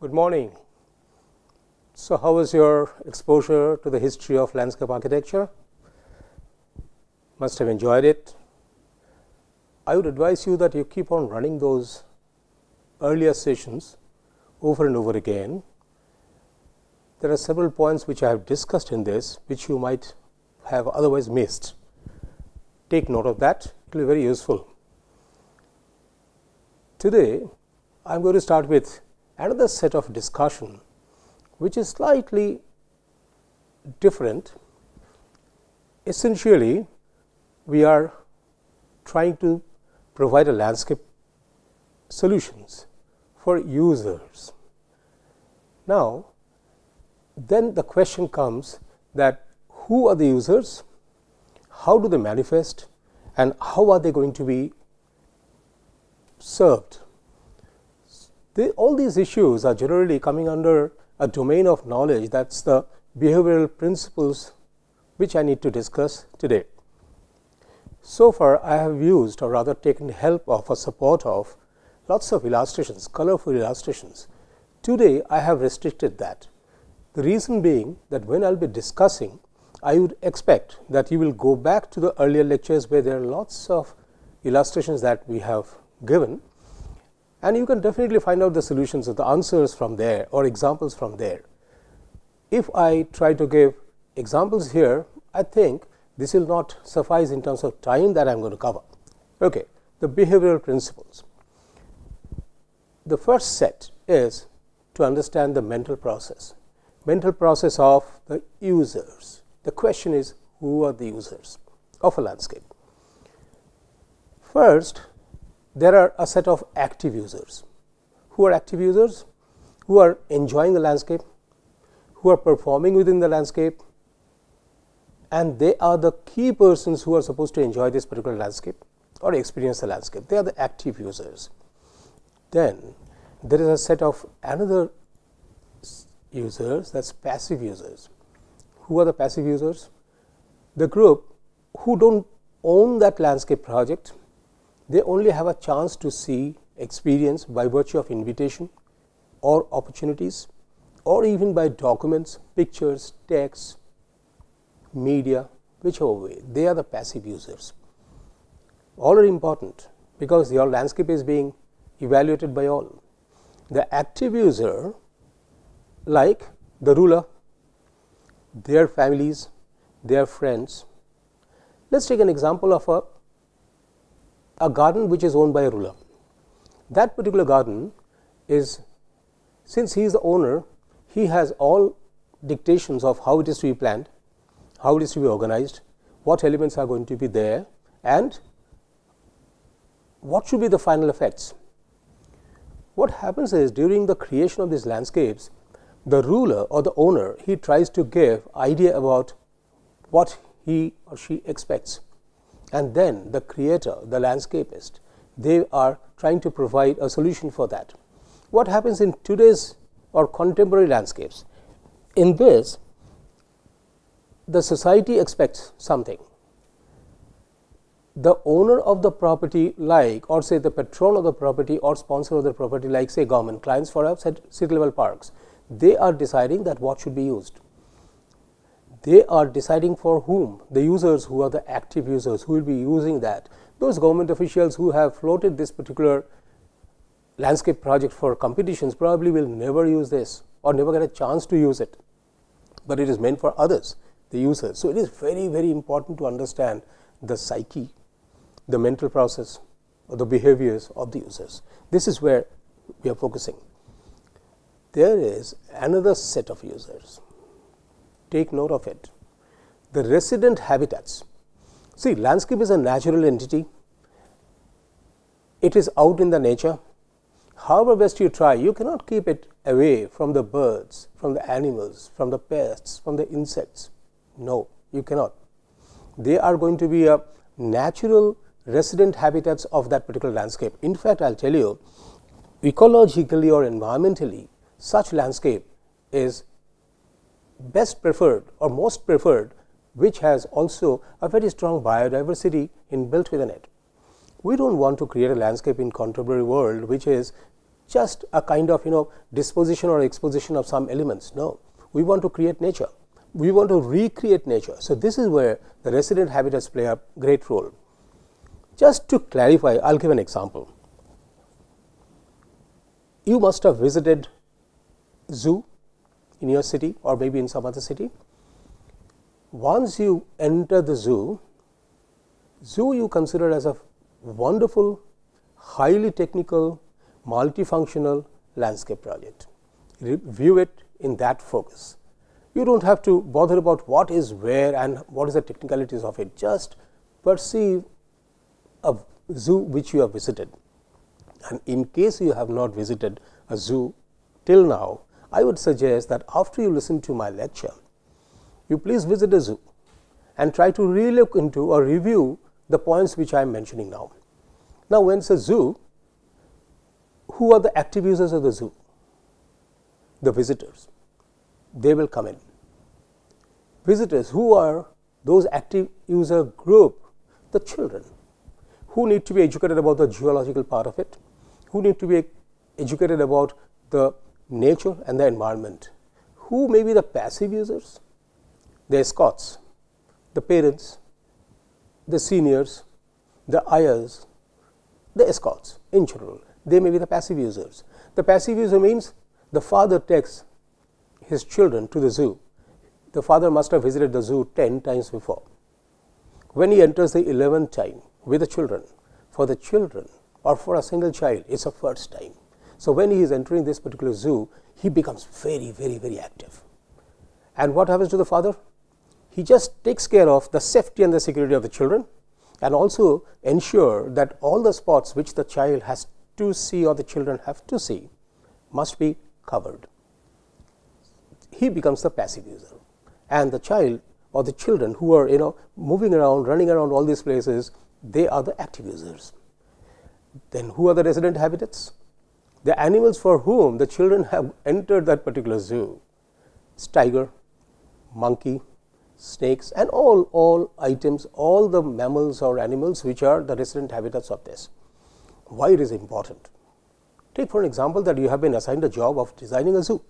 Good morning. So, how was your exposure to the history of landscape architecture? Must have enjoyed it. I would advise you that you keep on running those earlier sessions over and over again. There are several points which I have discussed in this, which you might have otherwise missed. Take note of that, it will be very useful. Today, I am going to start with another set of discussion, which is slightly different. Essentially, we are trying to provide a landscape solutions for users. Now, then the question comes that who are the users, how do they manifest, and how are they going to be served? All these issues are generally coming under a domain of knowledge, that is the behavioral principles which I need to discuss today. So far, I have used, or rather taken help of or support of lots of illustrations, colorful illustrations. Today, I have restricted that. The reason being that when I will be discussing, I would expect that you will go back to the earlier lectures where there are lots of illustrations that we have given, and you can definitely find out the solutions or the answers from there or examples from there. If I try to give examples here, I think this will not suffice in terms of time that I am going to cover. Okay, the behavioral principles. The first set is to understand the mental process of the users. The question is, who are the users of a landscape? First, there are a set of active users. Who are active users? Who are enjoying the landscape, who are performing within the landscape, and they are the key persons who are supposed to enjoy this particular landscape or experience the landscape. They are the active users. Then there is a set of another users, that is passive users. Who are the passive users? The group who do not own that landscape project. They only have a chance to see, experience by virtue of invitation or opportunities, or even by documents, pictures, text, media, whichever way. They are the passive users. All are important because your landscape is being evaluated by all. The active user, like the ruler, their families, their friends. Let us take an example of a garden which is owned by a ruler. That particular garden is, since he is the owner, he has all dictations of how it is to be planned, how it is to be organized, what elements are going to be there, and what should be the final effects. What happens is, during the creation of these landscapes, the ruler or the owner, he tries to give idea about what he or she expects. And then the creator, the landscapist, they are trying to provide a solution for that. What happens in today's or contemporary landscapes? In this, the society expects something. The owner of the property, like, or say the patron of the property or sponsor of the property, like say government, clients for us at city level parks, they are deciding that what should be used. They are deciding for whom, the users who are the active users who will be using that. Those government officials who have floated this particular landscape project for competitions probably will never use this or never get a chance to use it, but it is meant for others, the users. So, it is very, very important to understand the psyche, the mental process or the behaviors of the users. This is where we are focusing. There is another set of users. Take note of it. The resident habitats. See, landscape is a natural entity. It is out in the nature. However best you try, you cannot keep it away from the birds, from the animals, from the pests, from the insects. No, you cannot. They are going to be a natural resident habitats of that particular landscape. In fact, I will tell you, ecologically or environmentally, such landscape is best preferred or most preferred, which has also a very strong biodiversity inbuilt within it. We do not want to create a landscape in contemporary world which is just a kind of disposition or exposition of some elements. No, we want to create nature. We want to recreate nature. So this is where the resident habitats play a great role. Just to clarify, I'll give an example. You must have visited zoo in your city or maybe in some other city. Once you enter the zoo you consider as a wonderful, highly technical, multifunctional landscape project. View it in that focus. You don't have to bother about what is where and what is the technicalities of it. Just perceive a zoo which you have visited. And in case you have not visited a zoo till now, I would suggest that after you listen to my lecture, you please visit a zoo and try to relook into or review the points which I am mentioning now. Now, when it's a zoo, who are the active users of the zoo? The visitors. They will come in. Visitors, who are those active user group? The children, who need to be educated about the geological part of it, who need to be educated about the nature and the environment. Who may be the passive users? The escorts, the parents, the seniors, the ayahs, the escorts in general. They may be the passive users. The passive user means the father takes his children to the zoo. The father must have visited the zoo 10 times before. When he enters the 11th time with the children, for the children or for a single child, it's a first time. So when he is entering this particular zoo, he becomes very, very, very active. And what happens to the father? He just takes care of the safety and the security of the children and also ensure that all the spots which the child has to see or the children have to see must be covered. He becomes the passive user, and the child or the children who are moving around, running around all these places, they are the active users. Then who are the resident habitats? The animals for whom the children have entered that particular zoo. It's tiger, monkey, snakes, and all items, all the mammals or animals which are the resident habitats of this. Why it is important? Take for an example that you have been assigned a job of designing a zoo.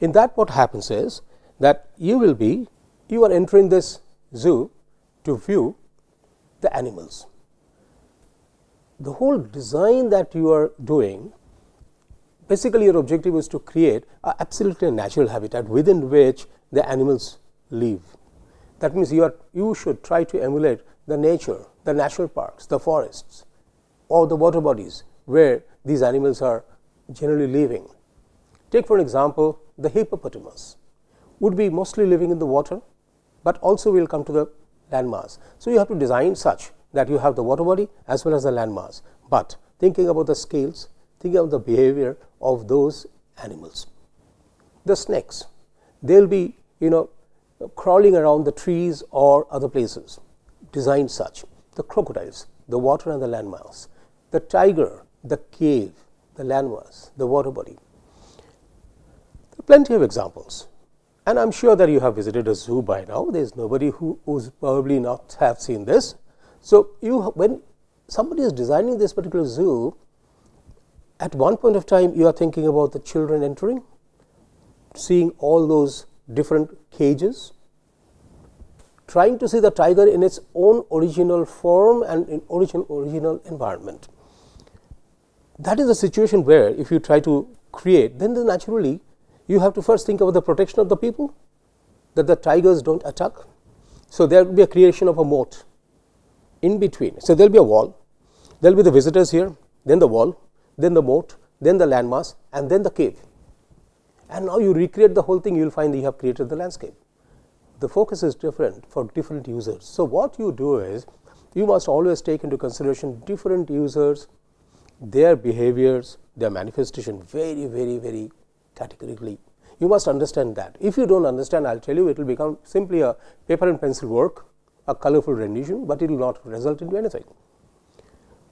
In that, what happens is that you are entering this zoo to view the animals. The whole design that you are doing, basically your objective is to create an absolutely natural habitat within which the animals live. That means you should try to emulate the nature, the national parks, the forests, or the water bodies where these animals are generally living. Take for example, the hippopotamus would be mostly living in the water, but also will come to the landmass. So you have to design such that you have the water body as well as the landmass, but thinking about the scales, thinking about the behavior of those animals. The snakes, they will be crawling around the trees or other places, designed such. The crocodiles, the water and the landmass. The tiger, the cave, the landmass, the water body. There are plenty of examples, and I'm sure that you have visited a zoo by now. There is nobody who's probably not have seen this. So when somebody is designing this particular zoo, at one point of time you are thinking about the children entering, seeing all those different cages, trying to see the tiger in its own original form and in original environment. That is a situation where if you try to create, then naturally you have to first think about the protection of the people, that the tigers don't attack. So there will be a creation of a moat in between. So there will be a wall, there will be the visitors here, then the wall, then the moat, then the landmass, and then the cave. And now you recreate the whole thing, you will find that you have created the landscape. The focus is different for different users. So what you do is, you must always take into consideration different users, their behaviors, their manifestation very, very, very categorically. You must understand that. If you don't understand, I'll tell you, it will become simply a paper and pencil work, a colorful rendition, but it will not result into anything.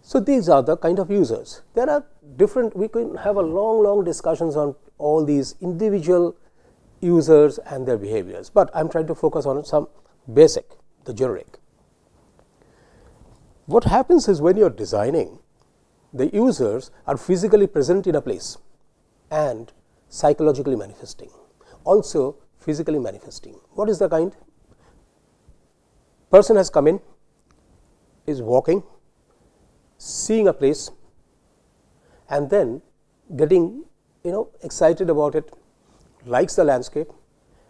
So these are the kind of users. There are different, we can have a long discussions on all these individual users and their behaviors, but I'm trying to focus on some basic, the generic. What happens is when you're designing, the users are physically present in a place and psychologically manifesting, also physically manifesting. What is the kind? Person has come in, is walking, seeing a place, and then getting excited about it, likes the landscape,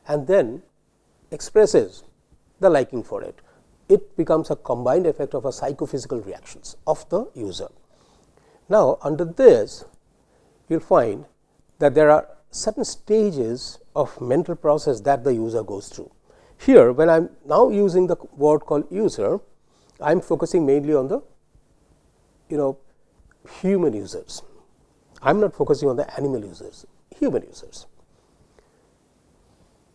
and then expresses the liking for it. It becomes a combined effect of a psychophysical reactions of the user. Now, under this, you will find that there are certain stages of mental process that the user goes through. Here, when I am now using the word called user, I am focusing mainly on the human users. I am not focusing on the animal users, human users.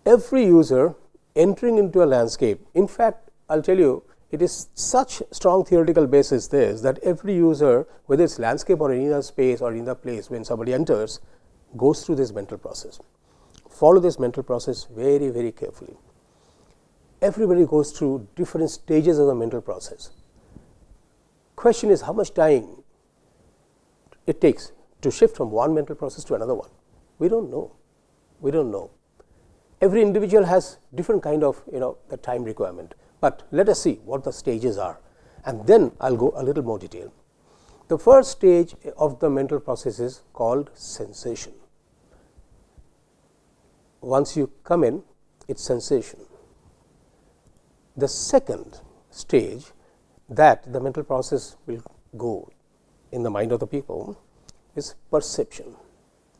Every user entering into a landscape, in fact, I will tell you, it is such strong theoretical basis this, that every user, whether it is landscape or in a space or in the place, when somebody enters, goes through this mental process. Follow this mental process very, very carefully. Everybody goes through different stages of the mental process. Question is how much time it takes to shift from one mental process to another one. We don't know. We don't know. Every individual has different kind of the time requirement, but let us see what the stages are, and then I will go a little more detail. The first stage of the mental process is called sensation. Once you come in, it is sensation. The second stage that the mental process will go in the mind of the people is perception.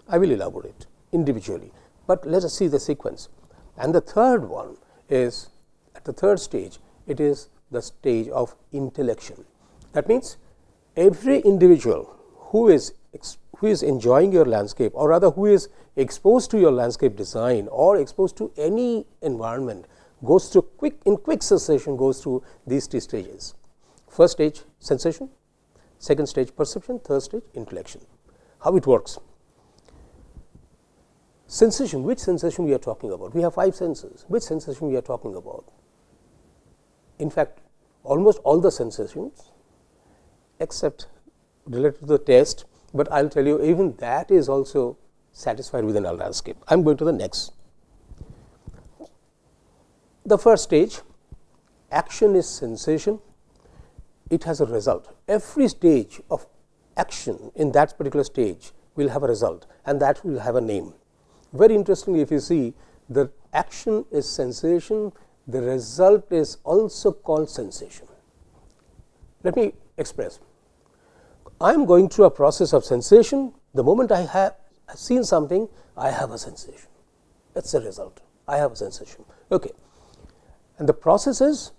I will elaborate individually, but let us see the sequence. And the third one is, at the third stage, it is the stage of intellection. That means every individual who is enjoying your landscape, or rather who is exposed to your landscape design or exposed to any environment, goes through in quick succession goes through these three stages. First stage sensation, second stage perception, third stage intellection. How it works? Sensation, which sensation we are talking about? We have 5 senses. Which sensation we are talking about? In fact, almost all the sensations except related to the taste, but I will tell you even that is also satisfied within our landscape. I am going to the next. The first stage, action is sensation. It has a result. Every stage of action in that particular stage will have a result, and that will have a name. Very interestingly, if you see, the action is sensation, the result is also called sensation. Let me express. I am going through a process of sensation. The moment I have seen something, I have a sensation. That is the result. I have a sensation. Okay. And the process is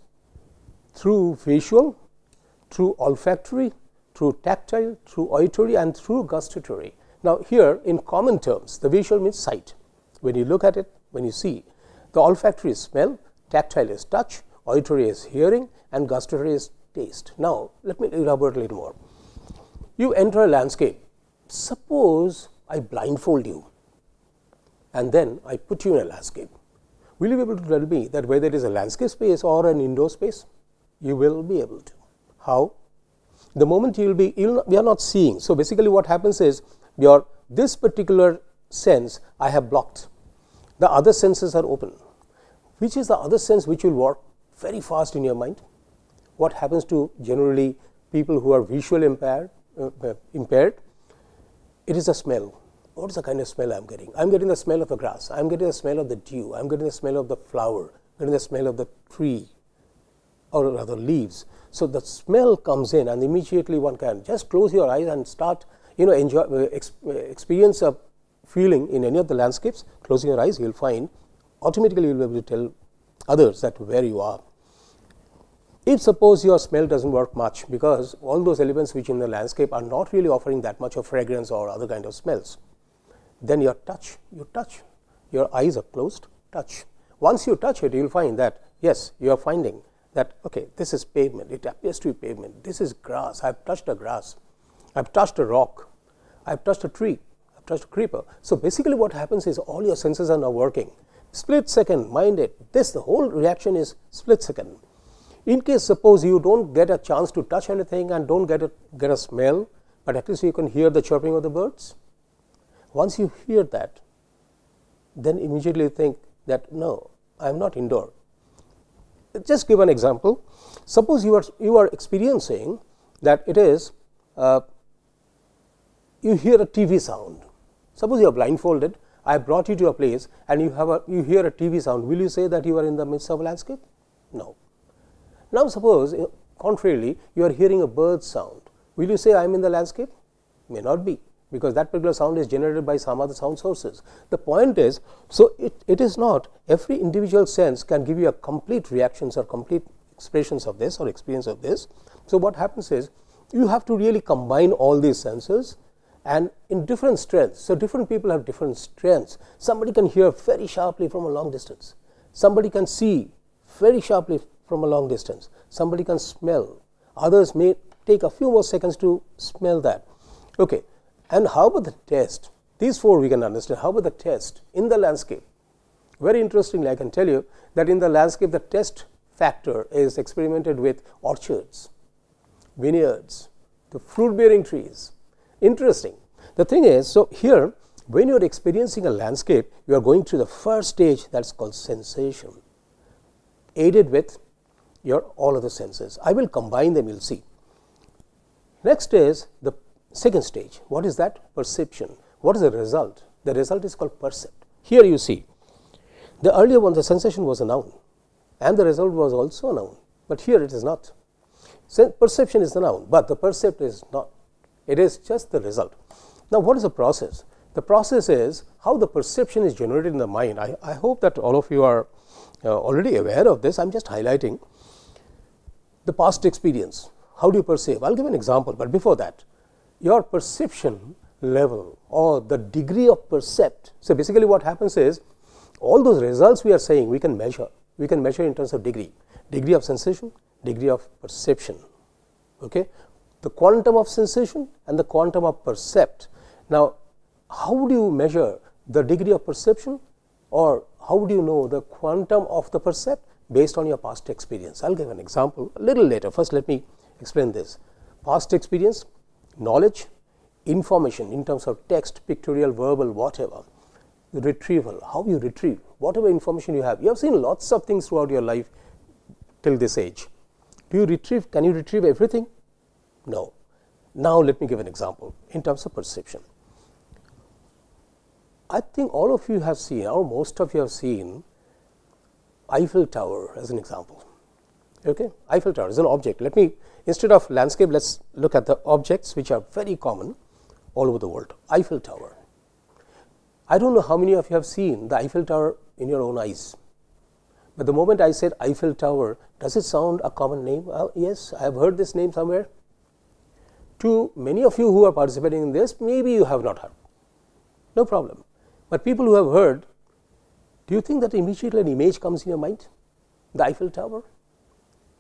through visual, through olfactory, through tactile, through auditory, and through gustatory. Now, here in common terms, the visual means sight. When you look at it, when you see, the olfactory is smell, tactile is touch, auditory is hearing, and gustatory is taste. Now, let me elaborate a little more. You enter a landscape. Suppose I blindfold you and then I put you in a landscape. Will you be able to tell me that whether it is a landscape space or an indoor space? You will be able to. How? The moment we are not seeing. So, basically what happens is this particular sense I have blocked. The other senses are open. Which is the other sense which will work very fast in your mind? What happens to generally people who are visually impaired? It is a smell. What is the kind of smell I am getting? I am getting the smell of the grass. I am getting the smell of the dew. I am getting the smell of the flower. I am getting the smell of the tree, or rather leaves. So, the smell comes in, and immediately one can just close your eyes and start experience a feeling in any of the landscapes. Closing your eyes, you will find automatically you will be able to tell others that where you are. If suppose your smell does not work much, because all those elements which in the landscape are not really offering that much of fragrance or other kind of smells, then your touch, your eyes are closed, touch. Once you touch it, you will find that yes, you are finding that okay, this is pavement, it appears to be pavement, this is grass, I have touched a grass, I have touched a rock, I have touched a tree, I have touched a creeper. So, basically what happens is all your senses are now working. Split second, mind it, the whole reaction is split second. In case suppose you do not get a chance to touch anything and do not get a smell, but at least you can hear the chirping of the birds. Once you hear that, then immediately you think that no, I am not indoor. Just give an example. Suppose you are experiencing that it is you hear a TV sound. Suppose you are blindfolded. I brought you to a place and you hear a TV sound. Will you say that you are in the midst of a landscape? No. Now suppose contrarily you are hearing a bird sound. Will you say I am in the landscape? May not be, because that particular sound is generated by some other sound sources. The point is, so it is not every individual sense can give you a complete reactions or complete expressions of this or experience of this. So what happens is you have to really combine all these senses and in different strengths. So different people have different strengths. Somebody can hear very sharply from a long distance. Somebody can see very sharply from a long distance. Somebody can smell. Others may take a few more seconds to smell that. Okay. And how about the test? These four we can understand. How about the test in the landscape? Very interestingly, I can tell you that in the landscape, the test factor is experimented with orchards, vineyards, the fruit-bearing trees. Interesting. The thing is, so here, when you are experiencing a landscape, you are going through the first stage, that's called sensation, aided with your all other senses. I will combine them, you'll see. Next is the second stage. What is that? Perception. What is the result? The result is called percept. Here you see, the earlier one, the sensation was a noun, and the result was also a noun, but here it is not. Perception is the noun, but the percept is not. It is just the result. Now, what is the process? The process is how the perception is generated in the mind. I hope that all of you are already aware of this. I am just highlighting the past experience. How do you perceive? I will give an example, but before that, your perception level or the degree of percept. So, basically what happens is all those results we are saying we can measure. We can measure in terms of degree of sensation, degree of perception. Okay? The quantum of sensation and the quantum of percept. Now, how do you measure the degree of perception, or how do you know the quantum of the percept? Based on your past experience. I will give an example a little later. First, let me explain this. Past experience, knowledge, information in terms of text, pictorial, verbal, whatever. The retrieval, how you retrieve whatever information you have. You have seen lots of things throughout your life till this age. Do you retrieve? Can you retrieve everything? No. Now, let me give an example in terms of perception. I think all of you have seen, or most of you have seen, Eiffel Tower as an example. Okay? Eiffel Tower is an object. Let me, instead of landscape, let us look at the objects which are very common all over the world. Eiffel Tower. I don't know how many of you have seen the Eiffel Tower in your own eyes. But the moment I said Eiffel Tower, does it sound a common name? Yes, I have heard this name somewhere. To many of you who are participating in this, maybe you have not heard. No problem. But people who have heard, do you think that immediately an image comes in your mind? The Eiffel Tower?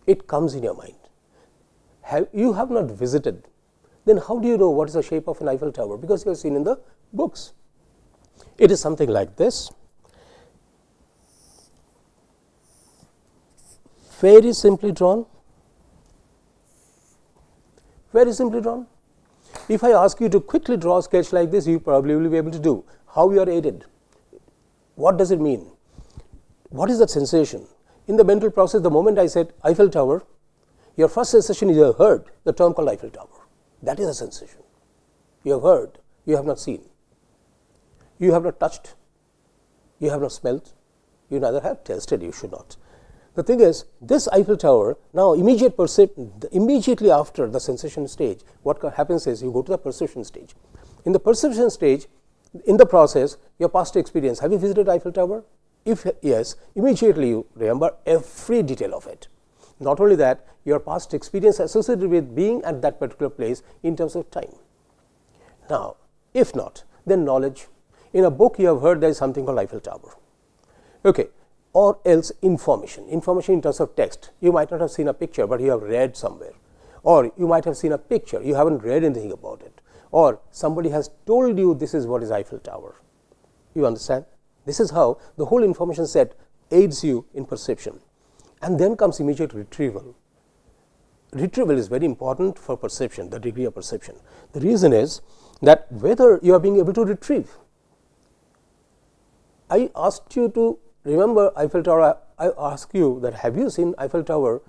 It comes in your mind. You have not visited. Then how do you know what is the shape of an Eiffel Tower? Because you have seen in the books. It is something like this. Very simply drawn. Very simply drawn. If I ask you to quickly draw a sketch like this, you probably will be able to do. How you are aided? What does it mean? What is that sensation? In the mental process, the moment I said Eiffel Tower, your first sensation is you have heard the term called Eiffel Tower. That is a sensation. You have heard, you have not seen. You have not touched, you have not smelled, you neither have tasted, you should not. The thing is, this Eiffel Tower, now immediately after the sensation stage, what happens is you go to the perception stage. In the perception stage, in the process, your past experience, have you visited Eiffel Tower? If yes, immediately you remember every detail of it. Not only that, your past experience associated with being at that particular place in terms of time. Now, if not, then knowledge. In a book you have heard there is something called Eiffel Tower. Okay. Or else information in terms of text. You might not have seen a picture, but you have read somewhere. Or you might have seen a picture, you haven't read anything about it. Or somebody has told you this is what is Eiffel Tower. You understand? This is how the whole information set aids you in perception. And then comes immediate retrieval. retrieval is very important for perception, the degree of perception. The reason is that whether you are being able to retrieve. I asked you to remember Eiffel Tower. I asked you that have you seen Eiffel Tower?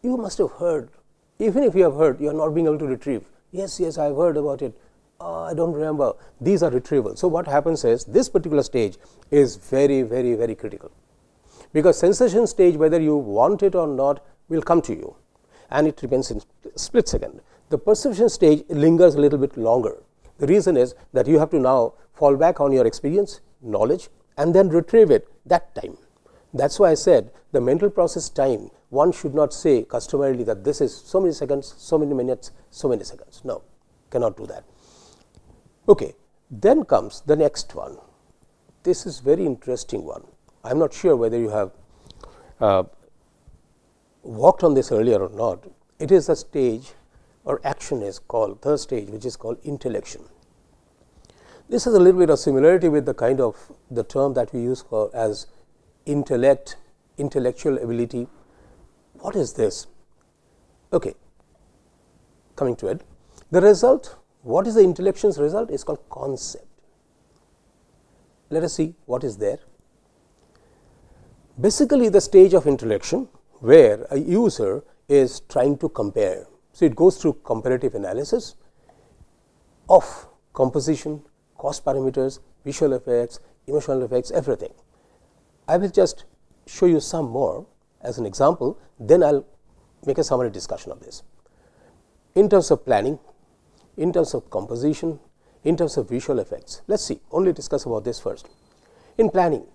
You must have heard. Even if you have heard, you are not being able to retrieve. Yes, yes, I have heard about it. I don't remember. These are retrieval. So what happens is this particular stage is very, very, very critical, because sensation stage, whether you want it or not, will come to you, and it remains in split second. The perception stage lingers a little bit longer. The reason is that you have to now fall back on your experience, knowledge, and then retrieve it that time. That's why I said the mental process time, one should not say customarily that this is so many seconds, so many minutes, so many seconds. No, cannot do that. Okay, then comes the next one. This is very interesting one. I am not sure whether you have worked on this earlier or not. It is a stage or action is called, third stage, which is called intellection. This has a little bit of similarity with the kind of the term that we use for as intellect, intellectual ability. What is this? Okay, coming to it. The result, what is the intellection's result? Is called concept. Let us see what is there. Basically, the stage of intellection where a user is trying to compare. So, it goes through comparative analysis of composition, cost parameters, visual effects, emotional effects, everything. I will just show you some more as an example, then I will make a summary discussion of this. In terms of planning, in terms of composition, in terms of visual effects, let us see, only discuss about this first. In planning,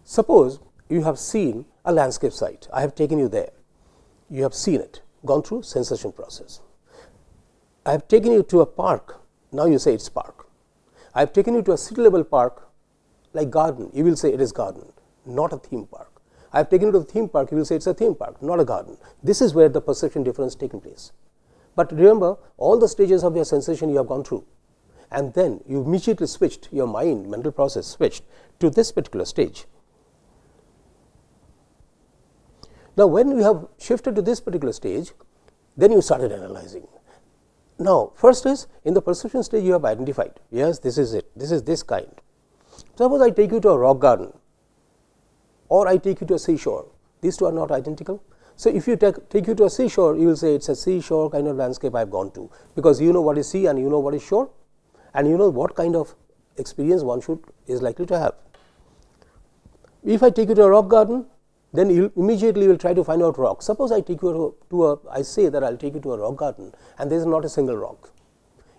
suppose you have seen a landscape site, I have taken you there, you have seen it, gone through sensation process. I have taken you to a park, now you say it is park. I have taken you to a city level park like garden, you will say it is garden, not a theme park. I have taken you to the theme park, you will say it is a theme park, not a garden. This is where the perception difference taking place. But remember, all the stages of your sensation you have gone through, and then you immediately switched, your mind, mental process switched to this particular stage. Now, when you have shifted to this particular stage, then you started analyzing. Now, first is in the perception stage you have identified, yes, this is it, this is this kind. Suppose I take you to a rock garden or I take you to a seashore, these two are not identical. So, if you take you to a seashore, you will say it is a seashore kind of landscape I have gone to, because you know what is sea and you know what is shore, and you know what kind of experience one is likely to have. If I take you to a rock garden, then you immediately will try to find out rocks. Suppose I take you I say that I will take you to a rock garden and there is not a single rock.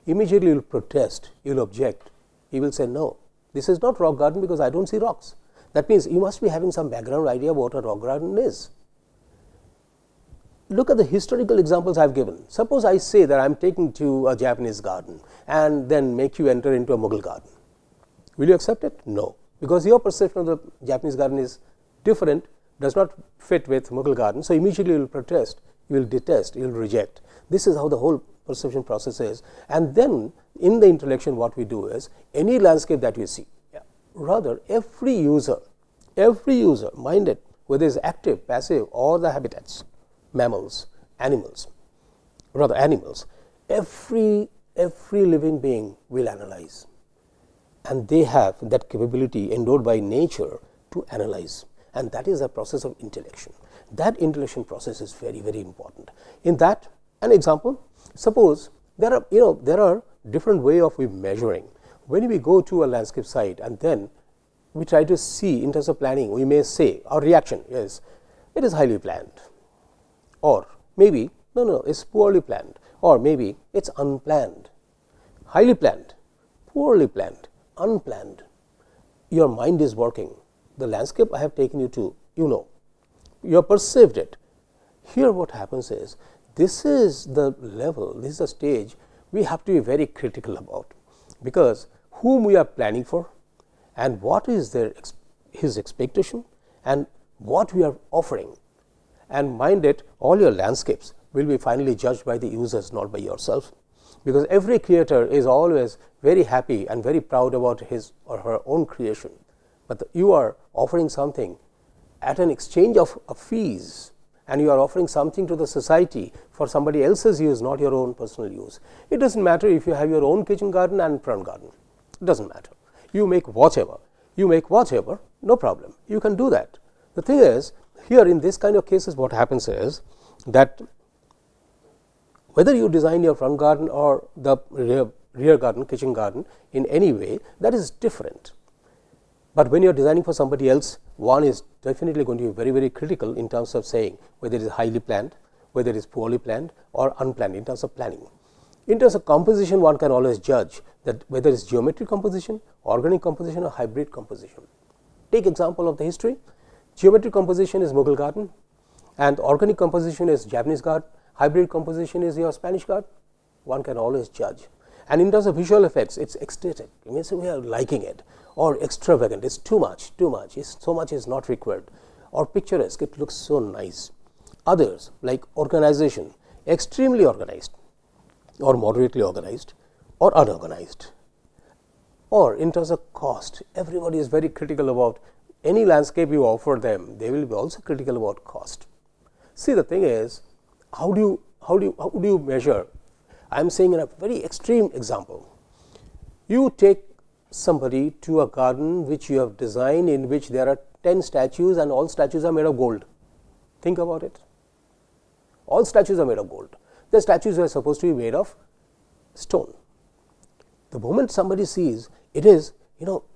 Immediately you will protest, you will object, you will say no, this is not rock garden because I don't see rocks. That means you must be having some background idea of what a rock garden is. Look at the historical examples I have given. Suppose I say that I am taking to a Japanese garden and then make you enter into a Mughal garden. Will you accept it? No, because your perception of the Japanese garden is different, does not fit with Mughal garden. So, immediately you will protest, you will detest, you will reject. This is how the whole perception process is. And then in the intellection what we do is any landscape that we see, rather every user, mind it, whether it is active, passive or the habitats, mammals, animals, every living being will analyze, and they have that capability endowed by nature to analyze, and that is a process of intellection. That intellection process is very, very important. In that, an example, suppose there are different way of measuring. When we go to a landscape site and then we try to see in terms of planning, we may say our reaction is it is highly planned, or maybe no, it's poorly planned, or maybe it's unplanned. Highly planned, poorly planned, unplanned. Your mind is working. The landscape I have taken you to, you have perceived it. Here what happens is, this is the level, this is the stage we have to be very critical about, because whom we are planning for and what is his expectation and what we are offering. And mind it, all your landscapes will be finally judged by the users, not by yourself, because every creator is always very happy and very proud about his or her own creation. But you are offering something at an exchange of fees and you are offering something to the society for somebody else's use, not your own personal use. It doesn't matter if you have your own kitchen garden and front garden. It doesn't matter. You make whatever. No problem. You can do that. The thing is, here in this kind of cases, what happens is that whether you design your front garden or the rear garden, kitchen garden in any way, that is different. But when you are designing for somebody else, one is definitely going to be very, very critical in terms of saying whether it is highly planned, whether it is poorly planned or unplanned in terms of planning. In terms of composition, one can always judge that whether it is geometric composition, organic composition or hybrid composition. Take example of the history. Geometric composition is Mughal garden and organic composition is Japanese garden, hybrid composition is your Spanish garden. One can always judge. And in terms of visual effects, it's ecstatic. It means we are liking it, or extravagant. It's too much. So much is not required, or picturesque. It looks so nice. Others like organization, extremely organized, or moderately organized, or unorganized. Or in terms of cost, everybody is very critical about any landscape you offer them. They will be also critical about cost. See, the thing is, how do you measure? I am saying in a very extreme example. You take somebody to a garden which you have designed in which there are 10 statues and all statues are made of gold. Think about it. All statues are made of gold. The statues are supposed to be made of stone. The moment somebody sees it is,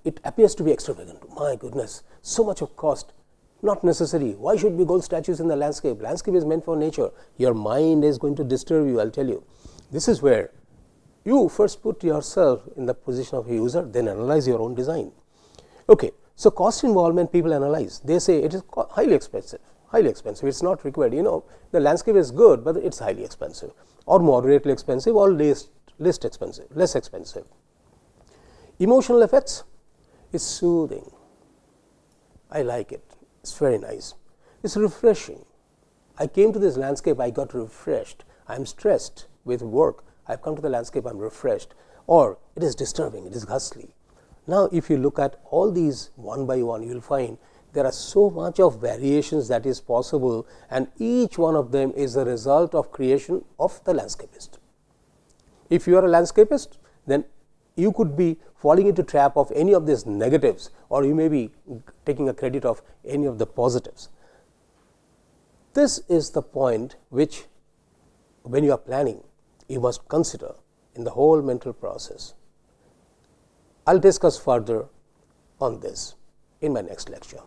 it appears to be extravagant. My goodness, so much of cost. Not necessary. Why should be gold statues in the landscape? Landscape is meant for nature. Your mind is going to disturb you, I'll tell you. This is where you first put yourself in the position of a user, then analyze your own design. Okay, so cost involvement people analyze. They say it is highly expensive. It's not required. The landscape is good, but it's highly expensive, or moderately expensive, or less expensive. Emotional effects is soothing. I like it. It's very nice. It's refreshing. I came to this landscape, I got refreshed. I'm stressed with work. I've come to the landscape, I'm refreshed. Or it is disturbing, it is ghastly. Now, if you look at all these one by one, you will find there are so much of variations that is possible, and each one of them is a result of creation of the landscapist. If you are a landscapist, then you could be falling into trap of any of these negatives, or you may be taking a credit of any of the positives. This is the point which, when you are planning, you must consider in the whole mental process. I'll discuss further on this in my next lecture.